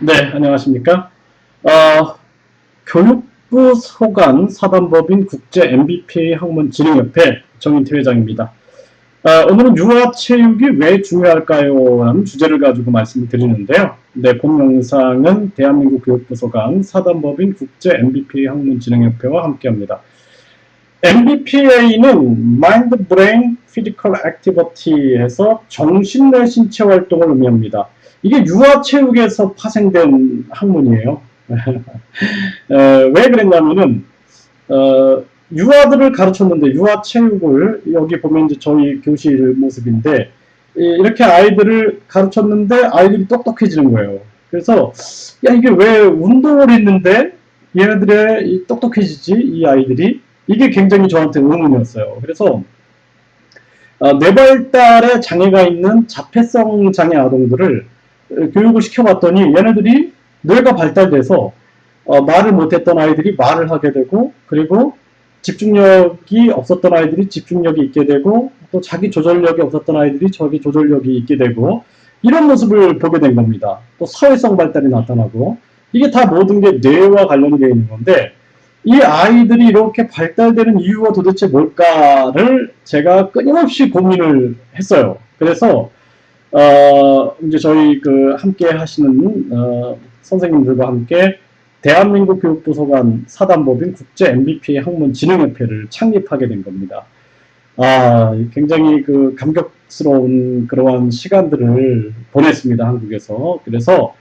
네, 안녕하십니까. 어, 교육부 소관 사단법인 국제 MBPA 학문 진흥협회 정인태 회장입니다. 오늘은 유아체육이 왜 중요할까요? 라는 주제를 가지고 말씀을 드리는데요. 네, 본 영상은 대한민국 교육부 소관 사단법인 국제 MBPA 학문 진흥협회와 함께합니다. MBPA는 Mind, Brain, Physical Activity에서 정신 내 신체 활동을 의미합니다. 이게 유아체육에서 파생된 학문이에요. 왜 그랬냐면은 유아들을 가르쳤는데 유아체육을 여기 보면 이제 저희 교실 모습인데 이렇게 아이들을 가르쳤는데 아이들이 똑똑해지는 거예요. 그래서 야 이게 왜 운동을 했는데 얘네들의 똑똑해지지 이 아이들이 이게 굉장히 저한테 의문이었어요. 그래서 뇌발달에 장애가 있는 자폐성 장애 아동들을 교육을 시켜봤더니 얘네들이 뇌가 발달돼서 말을 못했던 아이들이 말을 하게 되고 그리고 집중력이 없었던 아이들이 집중력이 있게 되고 또 자기 조절력이 없었던 아이들이 자기 조절력이 있게 되고 이런 모습을 보게 된 겁니다. 또 사회성 발달이 나타나고 이게 다 모든 게 뇌와 관련이 되어 있는 건데 이 아이들이 이렇게 발달되는 이유가 도대체 뭘까를 제가 끊임없이 고민을 했어요. 그래서 이제 저희 그 함께 하시는 선생님들과 함께 대한민국 교육부 소관 사단법인 국제 MBPA 학문 진흥협회를 창립하게 된 겁니다. 굉장히 그 감격스러운 그러한 시간들을 보냈습니다, 한국에서. 그래서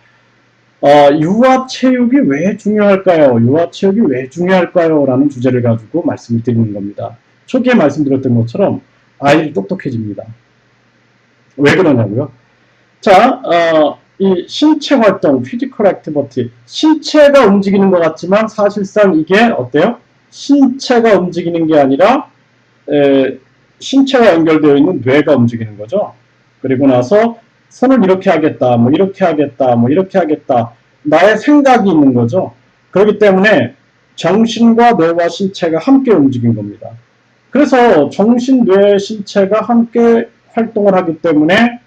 유아체육이 왜 중요할까요? 유아체육이 왜 중요할까요? 라는 주제를 가지고 말씀을 드리는 겁니다. 초기에 말씀드렸던 것처럼 아이들이 똑똑해집니다. 왜 그러냐고요? 자, 이 신체 활동, 피지컬 액티비티, 신체가 움직이는 것 같지만 사실상 이게 어때요? 신체가 움직이는 게 아니라 신체와 연결되어 있는 뇌가 움직이는 거죠. 그리고 나서 손을 이렇게 하겠다, 뭐 이렇게 하겠다, 뭐 이렇게 하겠다. 나의 생각이 있는 거죠. 그렇기 때문에 정신과 뇌와 신체가 함께 움직인 겁니다. 그래서 정신, 뇌, 신체가 함께 활동을 하기 때문에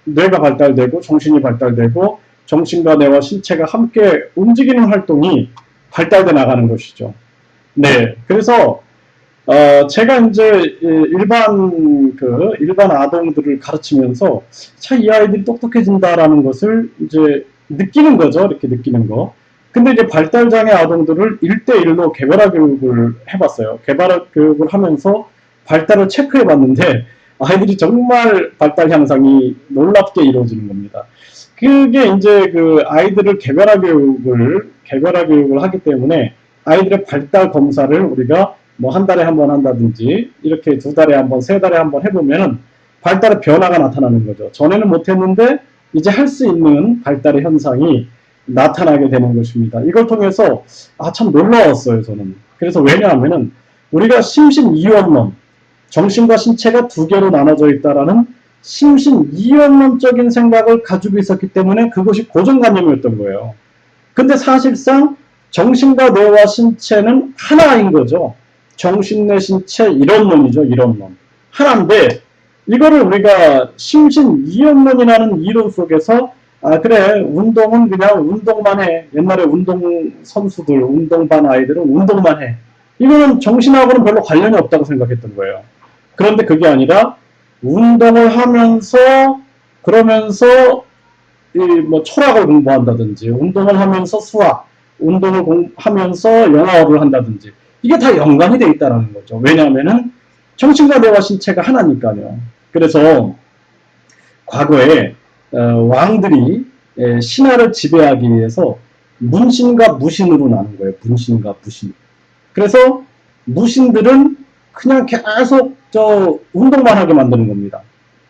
뇌가 발달되고 정신이 발달되고 정신과 뇌와 신체가 함께 움직이는 활동이 발달돼 나가는 것이죠. 네, 그래서 제가 이제 일반 아동들을 가르치면서 참 이 아이들이 똑똑해진다라는 것을 이제 느끼는 거죠. 이렇게 느끼는 거. 근데 이제 발달장애 아동들을 1대1로 개별화 교육을 해봤어요. 개별화 교육을 하면서 발달을 체크해 봤는데 아이들이 정말 발달 향상이 놀랍게 이루어지는 겁니다. 그게 이제 그 아이들을 개별화 교육을 하기 때문에 아이들의 발달 검사를 우리가 뭐 한 달에 한 번 한다든지 이렇게 두 달에 한 번, 세 달에 한 번 해보면은 발달의 변화가 나타나는 거죠. 전에는 못했는데 이제 할 수 있는 발달의 현상이 나타나게 되는 것입니다. 이걸 통해서 참 놀라웠어요, 저는. 그래서 왜냐하면은 우리가 심신이원론, 정신과 신체가 두 개로 나눠져 있다라는 심신이원론적인 생각을 가지고 있었기 때문에 그것이 고정관념이었던 거예요. 근데 사실상 정신과 뇌와 신체는 하나인 거죠. 정신 내 신체 이론론이죠. 이론론. 하나인데 이거를 우리가 심신이원론이라는 이론 속에서 그래 운동은 그냥 운동만 해. 옛날에 운동 선수들, 운동반 아이들은 운동만 해. 이거는 정신하고는 별로 관련이 없다고 생각했던 거예요. 그런데 그게 아니라 운동을 하면서 그러면서 뭐 철학을 공부한다든지 운동을 하면서 수학, 운동을 하면서 영어를 한다든지 이게 다 연관이 돼 있다는 거죠. 왜냐하면은 정신과 뇌와 신체가 하나니까요. 그래서 과거에 왕들이 신하를 지배하기 위해서 문신과 무신으로 나눈 거예요. 문신과 무신. 그래서 무신들은 그냥 계속 운동만 하게 만드는 겁니다.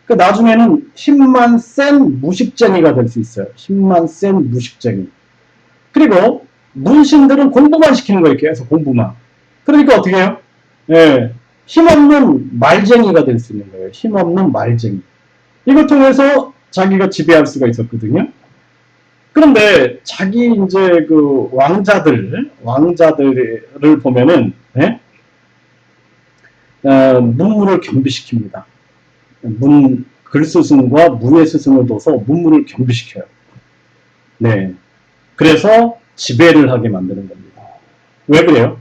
그 나중에는 힘만 센 무식쟁이가 될 수 있어요. 힘만 센 무식쟁이. 그리고 문신들은 공부만 시키는 거예요. 계속 공부만. 그러니까 어떻게 해요? 예, 힘없는 말쟁이가 될 수 있는 거예요. 힘없는 말쟁이. 이걸 통해서 자기가 지배할 수가 있었거든요. 그런데 자기 이제 그 왕자들을 보면은 예? 문물을 겸비시킵니다. 글스승과 무예스승을 둬서 문물을 겸비시켜요. 네. 그래서 지배를 하게 만드는 겁니다. 왜 그래요?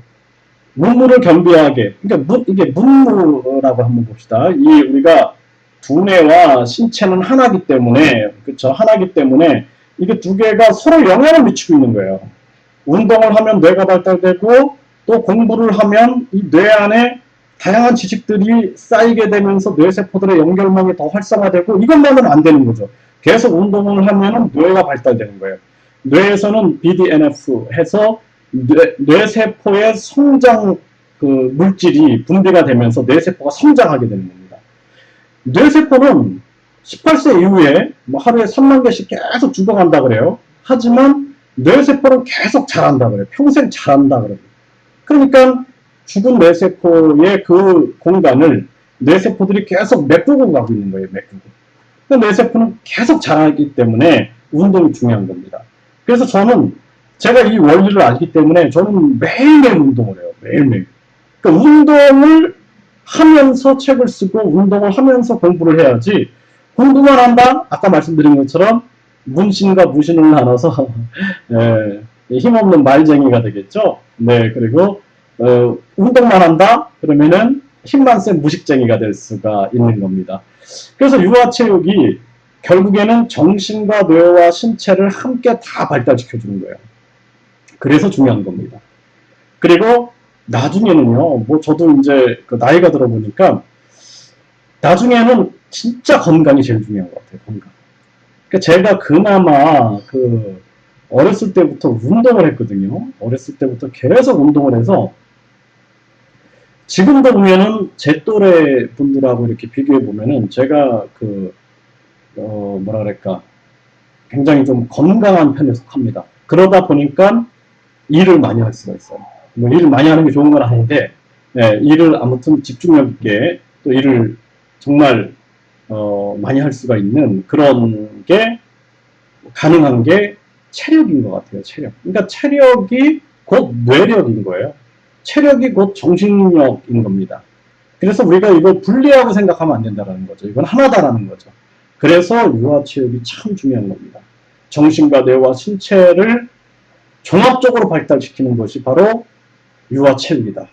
문무를 겸비하게, 그러니까 이게 문무라고 한번 봅시다. 이 우리가 두뇌와 신체는 하나기 때문에, 그렇죠? 하나기 때문에 이게 두 개가 서로 영향을 미치고 있는 거예요. 운동을 하면 뇌가 발달되고 또 공부를 하면 이 뇌 안에 다양한 지식들이 쌓이게 되면서 뇌세포들의 연결망이 더 활성화되고 이것만은 안 되는 거죠. 계속 운동을 하면 뇌가 발달되는 거예요. 뇌에서는 BDNF 해서 뇌세포의 성장 그 물질이 분비가 되면서 뇌세포가 성장하게 되는 겁니다. 뇌세포는 18세 이후에 뭐 하루에 3만 개씩 계속 죽어간다 그래요. 하지만 뇌세포는 계속 자란다 그래요. 평생 자란다 그래요. 그러니까 죽은 뇌세포의 그 공간을 뇌세포들이 계속 메꾸고 가고 있는 거예요. 메꾸고. 뇌세포는 계속 자라기 때문에 운동이 중요한 겁니다. 그래서 저는 제가 이 원리를 알기 때문에 저는 매일매일 운동을 해요. 매일매일. 그러니까 운동을 하면서 책을 쓰고 운동을 하면서 공부를 해야지 공부만 한다? 아까 말씀드린 것처럼 문신과 무신을 나눠서 힘없는 말쟁이가 되겠죠. 네, 그리고 운동만 한다? 그러면은 힘만 센 무식쟁이가 될 수가 있는 겁니다. 그래서 유아체육이 결국에는 정신과 뇌와 신체를 함께 다 발달시켜주는 거예요. 그래서 중요한 겁니다. 그리고 나중에는요, 뭐 저도 이제 그 나이가 들어보니까 나중에는 진짜 건강이 제일 중요한 것 같아요. 건강. 그러니까 제가 그나마 그 어렸을 때부터 운동을 했거든요. 어렸을 때부터 계속 운동을 해서 지금도 보면은 제 또래 분들하고 이렇게 비교해 보면은 제가 그 뭐라 그럴까 굉장히 좀 건강한 편에 속합니다. 그러다 보니까 일을 많이 할 수가 있어요. 뭐 일을 많이 하는 게 좋은 건 아닌데 일을 아무튼 집중력 있게 또 일을 정말 많이 할 수가 있는 그런 게 가능한 게 체력인 것 같아요. 체력. 그러니까 체력이 곧 뇌력인 거예요. 체력이 곧 정신력인 겁니다. 그래서 우리가 이걸 분리하고 생각하면 안 된다는 거죠. 이건 하나다라는 거죠. 그래서 유아체육이 참 중요한 겁니다. 정신과 뇌와 신체를 종합적으로 발달시키는 것이 바로 유아체육이다.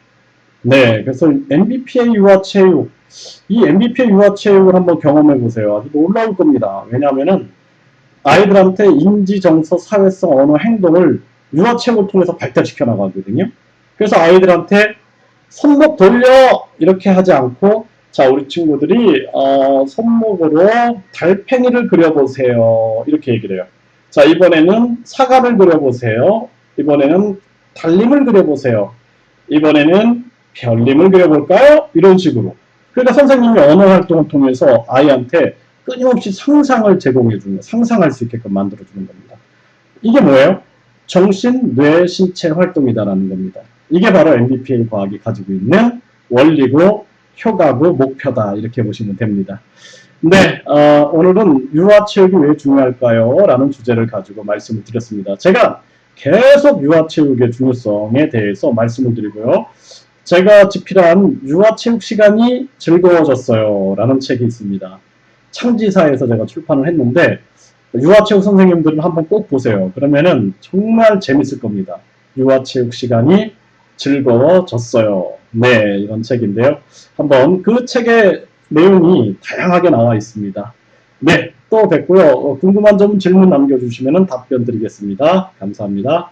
네, 그래서 MBPA 유아체육, 이 MBPA 유아체육을 한번 경험해 보세요. 아주 놀라울 겁니다. 왜냐하면은 아이들한테 인지, 정서, 사회성, 언어, 행동을 유아체육을 통해서 발달시켜 나가거든요. 그래서 아이들한테 손목 돌려 이렇게 하지 않고 자 우리 친구들이 손목으로 달팽이를 그려보세요 이렇게 얘기를 해요. 자 이번에는 사과를 그려보세요. 이번에는 달림을 그려보세요. 이번에는 별님을 그려볼까요? 이런 식으로. 그러니까 선생님이 언어 활동을 통해서 아이한테 끊임없이 상상을 제공해 주는 거예요. 상상할 수 있게끔 만들어 주는 겁니다. 이게 뭐예요? 정신, 뇌, 신체 활동이다라는 겁니다. 이게 바로 MBPA 과학이 가지고 있는 원리고 효과고 목표다 이렇게 보시면 됩니다. 네, 오늘은 유아체육이 왜 중요할까요? 라는 주제를 가지고 말씀을 드렸습니다. 제가 계속 유아체육의 중요성에 대해서 말씀을 드리고요. 제가 집필한 유아체육 시간이 즐거워졌어요 라는 책이 있습니다. 창지사에서 제가 출판을 했는데 유아체육 선생님들은 한번 꼭 보세요. 그러면은 정말 재밌을 겁니다. 유아체육 시간이 즐거워졌어요. 네, 이런 책인데요. 한번 그 책의 내용이 다양하게 나와 있습니다. 네, 또 뵙고요. 궁금한 점 질문 남겨주시면 답변 드리겠습니다. 감사합니다.